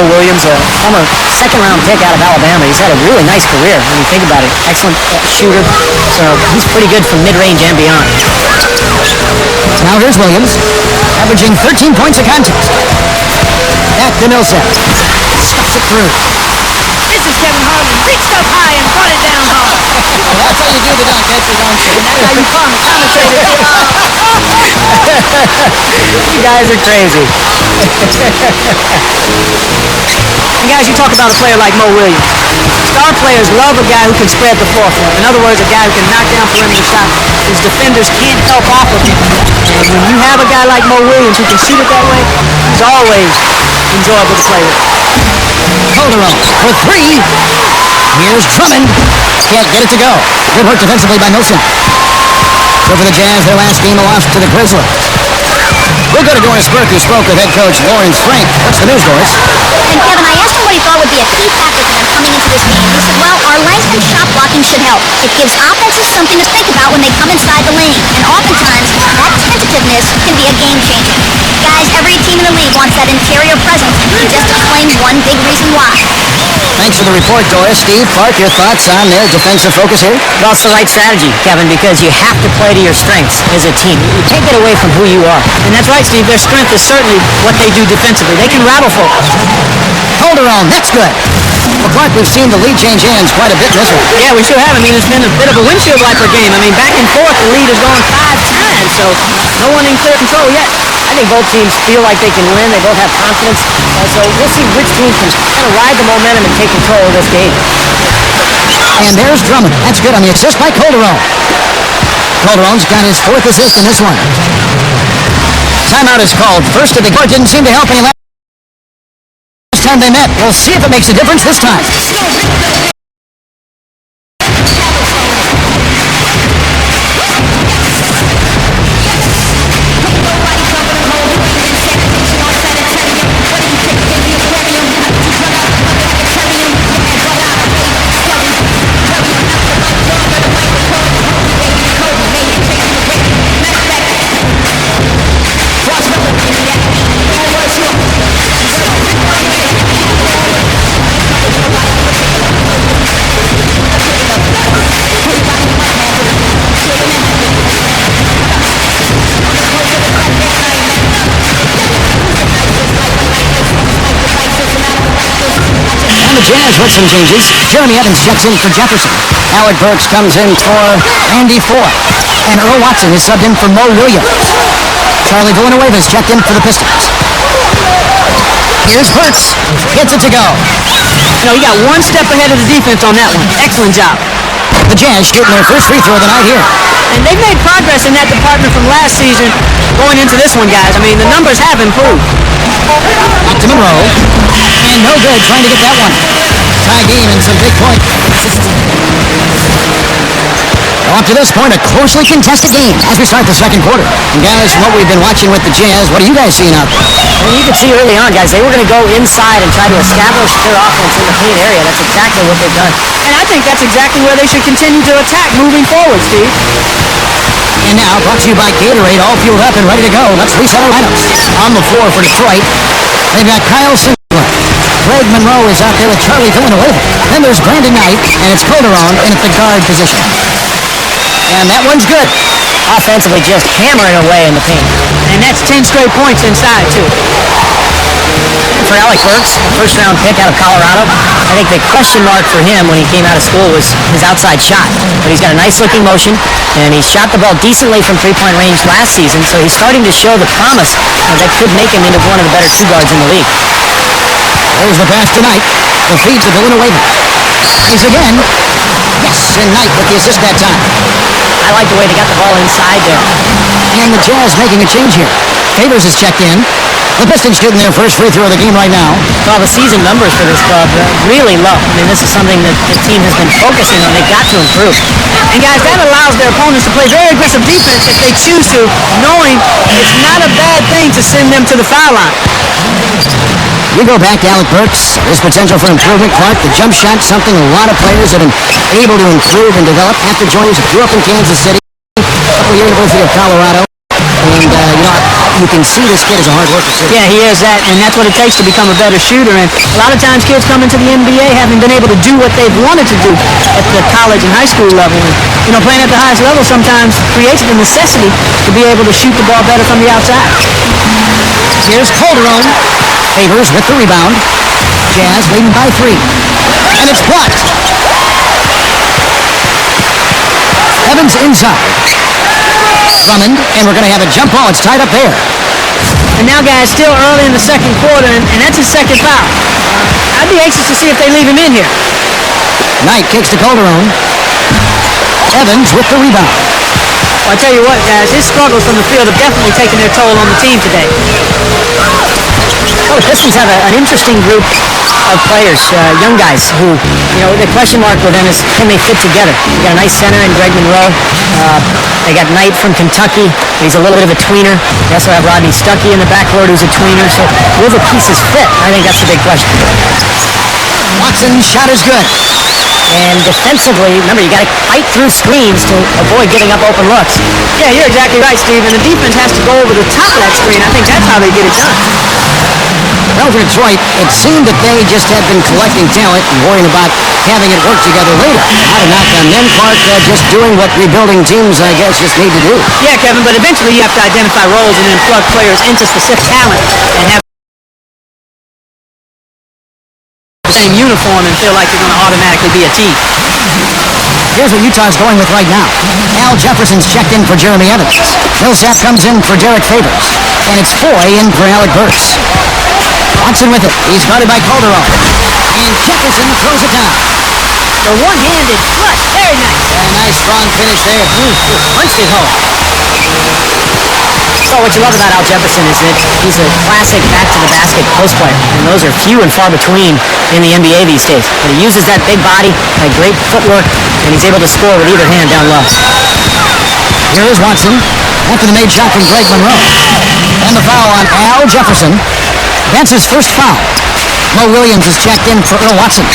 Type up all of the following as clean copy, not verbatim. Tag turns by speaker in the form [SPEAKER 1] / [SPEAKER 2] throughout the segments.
[SPEAKER 1] Mo Williams, a former second-round pick out of Alabama. He's had a really nice career when you think about it. Excellent shooter, so he's pretty good from mid-range and beyond.
[SPEAKER 2] Now here's Williams, averaging 13 points a contest. Back to Millsap. Stuffs it through.
[SPEAKER 3] This is Kevin Harlan. Reached up high and brought it down hard.
[SPEAKER 2] Well, that's how you do the dunk, don't you?
[SPEAKER 3] And that's how you commentate it.
[SPEAKER 1] You guys are crazy. And guys, you talk about a player like Mo Williams. Star players love a guy who can spread the floor for them. In other words, a guy who can knock down perimeter shots. His defenders can't help off of him. And when you have a guy like Mo Williams who can shoot it that way, he's always enjoyable to play with.
[SPEAKER 2] Calderon for three. Here's Drummond. Can't get it to go. Good work defensively by Millsap. So for the Jazz, their last game, a loss to the Grizzlies. We'll go to Doris Burke, who spoke with head coach Lawrence Frank. What's the news, Doris?
[SPEAKER 4] And Kevin, I asked him what he thought would be a key factor for them coming into this game. He said, well, our length and shot blocking should help. It gives offenses something to think about when they come inside the lane. And oftentimes, that tentativeness can be a game changer. Guys, every team in the league wants that interior presence. He just explained one big reason why.
[SPEAKER 2] Thanks for the report, Doris. Steve, Clark, your thoughts on their defensive focus here?
[SPEAKER 1] Well, it's the right strategy, Kevin, because you have to play to your strengths as a team. You can't get away from who you are. And that's right, Steve. Their strength is certainly what they do defensively. They can rattle folks.
[SPEAKER 2] Calderon, that's good. Well, Clark, we've seen the lead change hands quite a bit in this one.
[SPEAKER 1] Yeah, we sure have. I mean, it's been a bit of a windshield wiper game. I mean, back and forth, the lead has gone 5 times, so no one in clear control yet. I think both teams feel like they can win. They both have confidence. So we'll see which team can kind of ride the momentum and take control of this game.
[SPEAKER 2] And there's Drummond. That's good on the assist by Calderon. Calderon's got his 4th assist in this one. Timeout is called. First of the court didn't seem to help any last time they met. We'll see if it makes a difference this time. Jazz with some changes. Jeremy Evans checks in for Jefferson. Alec Burks comes in for Randy Ford. And Earl Watson is subbed in for Mo Williams. Charlie Villanueva's checked in for the Pistons. Here's Burks. Gets it to go.
[SPEAKER 1] You know, he got one step ahead of the defense on that one. Excellent job.
[SPEAKER 2] The Jazz shooting their first free throw of the night here.
[SPEAKER 1] And they've made progress in that department from last season going into this one, guys. I mean, the numbers have improved.
[SPEAKER 2] Back to Monroe. And no good trying to get that one. Tie game and some big points. Up to this point, a closely contested game as we start the second quarter. And guys, from what we've been watching with the Jazz, what are you guys seeing out there?
[SPEAKER 1] Well, you could see early on, guys, they were going to go inside and try to establish their offense in the paint area. That's exactly what they've done. And I think that's exactly where they should continue to attack moving forward, Steve.
[SPEAKER 2] And now, brought to you by Gatorade, all fueled up and ready to go. Let's reset our lineups. On the floor for Detroit, they've got Kyle Sinclair. Greg Monroe is out there with Charlie Villanueva. Then there's Brandon Knight, and it's Calderon in at the guard position. And that one's good.
[SPEAKER 1] Offensively, just hammering away in the paint. And that's 10 straight points inside, too. For Alec Burks, first-round pick out of Colorado, I think the question mark for him when he came out of school was his outside shot. But he's got a nice-looking motion, and he shot the ball decently from three-point range last season, so he's starting to show the promise that could make him into one of the better two guards in the league.
[SPEAKER 2] There's the pass tonight. The feed to Villanueva. He's again. Yes, and Knight with the assist that time.
[SPEAKER 1] I like the way they got the ball inside there.
[SPEAKER 2] And the Jazz making a change here. Favors is checked in. The Pistons shooting their first free throw of the game right now.
[SPEAKER 1] Well, the season numbers for this club really low. I mean, this is something that the team has been focusing on. They've got to improve. And guys, that allows their opponents to play very aggressive defense if they choose to, knowing it's not a bad thing to send them to the foul line.
[SPEAKER 2] We go back to Alec Burks. There's potential for improvement. Clark, the jump shot, something a lot of players have been able to improve and develop. After joining, grew up in Kansas City, a couple years University of Colorado. And, you can see this kid is a hard worker, too.
[SPEAKER 1] Yeah, he is that, and that's what it takes to become a better shooter. And a lot of times kids come into the NBA having been able to do what they've wanted to do at the college and high school level. And, playing at the highest level sometimes creates the necessity to be able to shoot the ball better from the outside.
[SPEAKER 2] Here's Calderon. Favors with the rebound. Jazz leading by 3. And it's blocked. Evans inside. Drummond, and we're going to have a jump ball. It's tied up there.
[SPEAKER 1] And now, guys, still early in the second quarter, and that's his second foul. I'd be anxious to see if they leave him in here.
[SPEAKER 2] Knight kicks to Calderon. Evans with the rebound.
[SPEAKER 1] Well, I tell you what, guys, his struggles from the field have definitely taken their toll on the team today. Oh, the Pistons have an interesting group of players, young guys who, the question mark with them is can they fit together. You got a nice center in Greg Monroe. They got Knight from Kentucky. He's a little bit of a tweener. They also have Rodney Stuckey in the backcourt who's a tweener. So will the pieces fit? I think that's the big question.
[SPEAKER 2] Watson's shot is good.
[SPEAKER 1] And defensively, remember, you got to fight through screens to avoid giving up open looks. Yeah, you're exactly right, Steve. And the defense has to go over the top of that screen. I think that's how they get it done.
[SPEAKER 2] Well, for Detroit, it seemed that they just had been collecting talent and worrying about having it work together later. Not a knock on them, Clark, just doing what rebuilding teams, I guess, just need to do.
[SPEAKER 1] Yeah, Kevin, but eventually you have to identify roles and then plug players into specific talent and have the same uniform and feel like you're going to automatically be a team.
[SPEAKER 2] Here's what Utah's going with right now. Al Jefferson's checked in for Jeremy Evans. Millsap comes in for Derek Favors. And it's Foy in for Alec Burks. Watson with it. He's guarded by Calderon. And Jefferson throws it down.
[SPEAKER 1] The one-handed flush. Very nice.
[SPEAKER 2] A nice strong finish there.
[SPEAKER 1] Punched it home. So what you love about Al Jefferson is that he's a classic back-to-the-basket post player. And those are few and far between in the NBA these days. But he uses that big body, that great footwork, and he's able to score with either hand down low.
[SPEAKER 2] Here is Watson. After the made shot from Greg Monroe. And the foul on Al Jefferson. That's his first foul. Mo Williams is checked in for Earl Watson.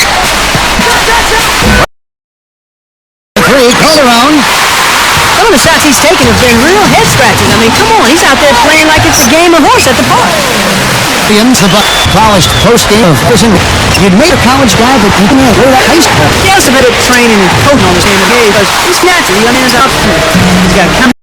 [SPEAKER 2] 3, Calderon.
[SPEAKER 1] Some of the shots he's taken have been real head scratchers. I mean, come on, he's out there playing like it's a game of horse at the park.
[SPEAKER 2] Williams, the polished post-game of prison. You'd made a college guy, but you can go to high school.
[SPEAKER 1] He has a bit of training and coaching on this game of game, but he's natural. I mean, he's out there. He's got chemistry.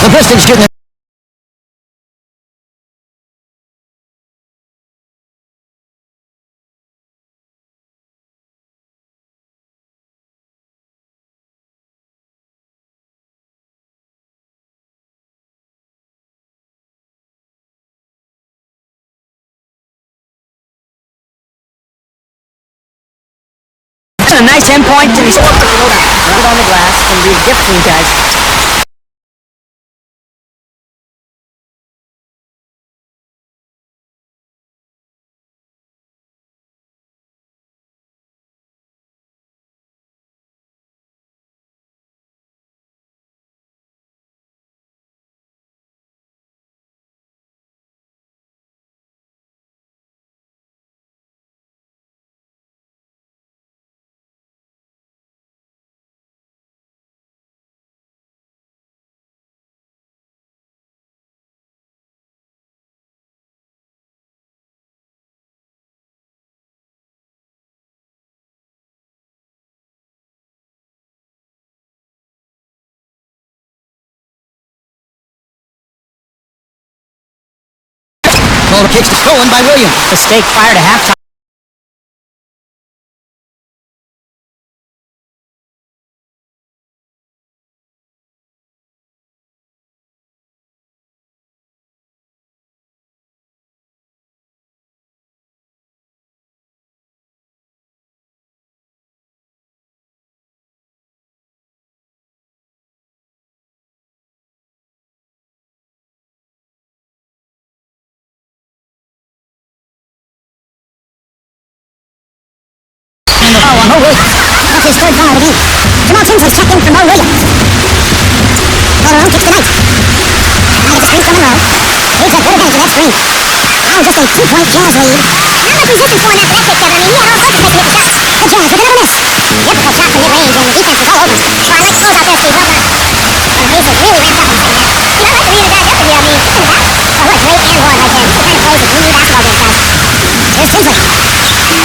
[SPEAKER 2] The Pistons shooting it.
[SPEAKER 1] A nice endpoint, and he's working it over. Put it on the glass, and be a gift to you guys.
[SPEAKER 2] Ball kicks to stolen by Williams.
[SPEAKER 1] Mistake prior to halftime.
[SPEAKER 4] On Mo Williams. That's his third foul of the game. Jamal Tinsley's checked in for Mo Williams. Calderon kicks to Knight. Now it's a screen from Monroe. Leads up good advantage of that screen. Now just a 2-point Jazz lead. much resistance going after that kick, Kevin. I mean, he had all sorts of chance to make the shot. Good chance, look at the miss. Difficult shot from mid-range when the defense was all over us. So I like the close out there, Steve. Well done. And Hayes has really ramped up in the second half. You know, I like the lead back up with you. I mean, in the back. Oh, what a great and one right there. These are the kind of plays that you need basketball games, guys. Here's Tinsley.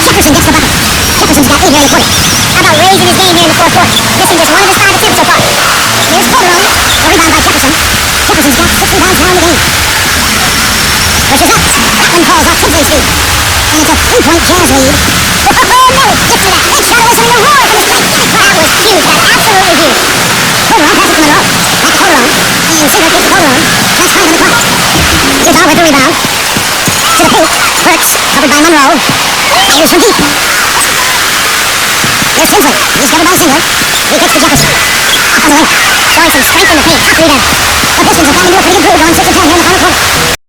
[SPEAKER 4] Jefferson gets the bucket. Jefferson's got 8 here in the 20. How about raising his game here in the fourth quarter? Missing just one of his 5 assists so far. Here's Calderon. A rebound by Jefferson. Jefferson's got 6 rebounds now in the game. Pushes up. That one falls off Tinsley's feet. And it's a 3-point Jazz lead. Oh, Nelly gets to that. Big shot away from the roar from the straight. That was huge, guys. Absolutely huge. Calderon passes to Monroe. Back to Calderon. And Singer gives to Calderon. That's 5 on the clock. Utah with the rebound. To the paint. Burks covered by Monroe. Here's from deep. Here's Tinsley. He's covered by Singer. He kicks to Jefferson. Up on the wing. Showing some strength in the paint. Top rebound. The Pistons have gotten into a pretty good groove, going 6 of 10 here in the final quarter.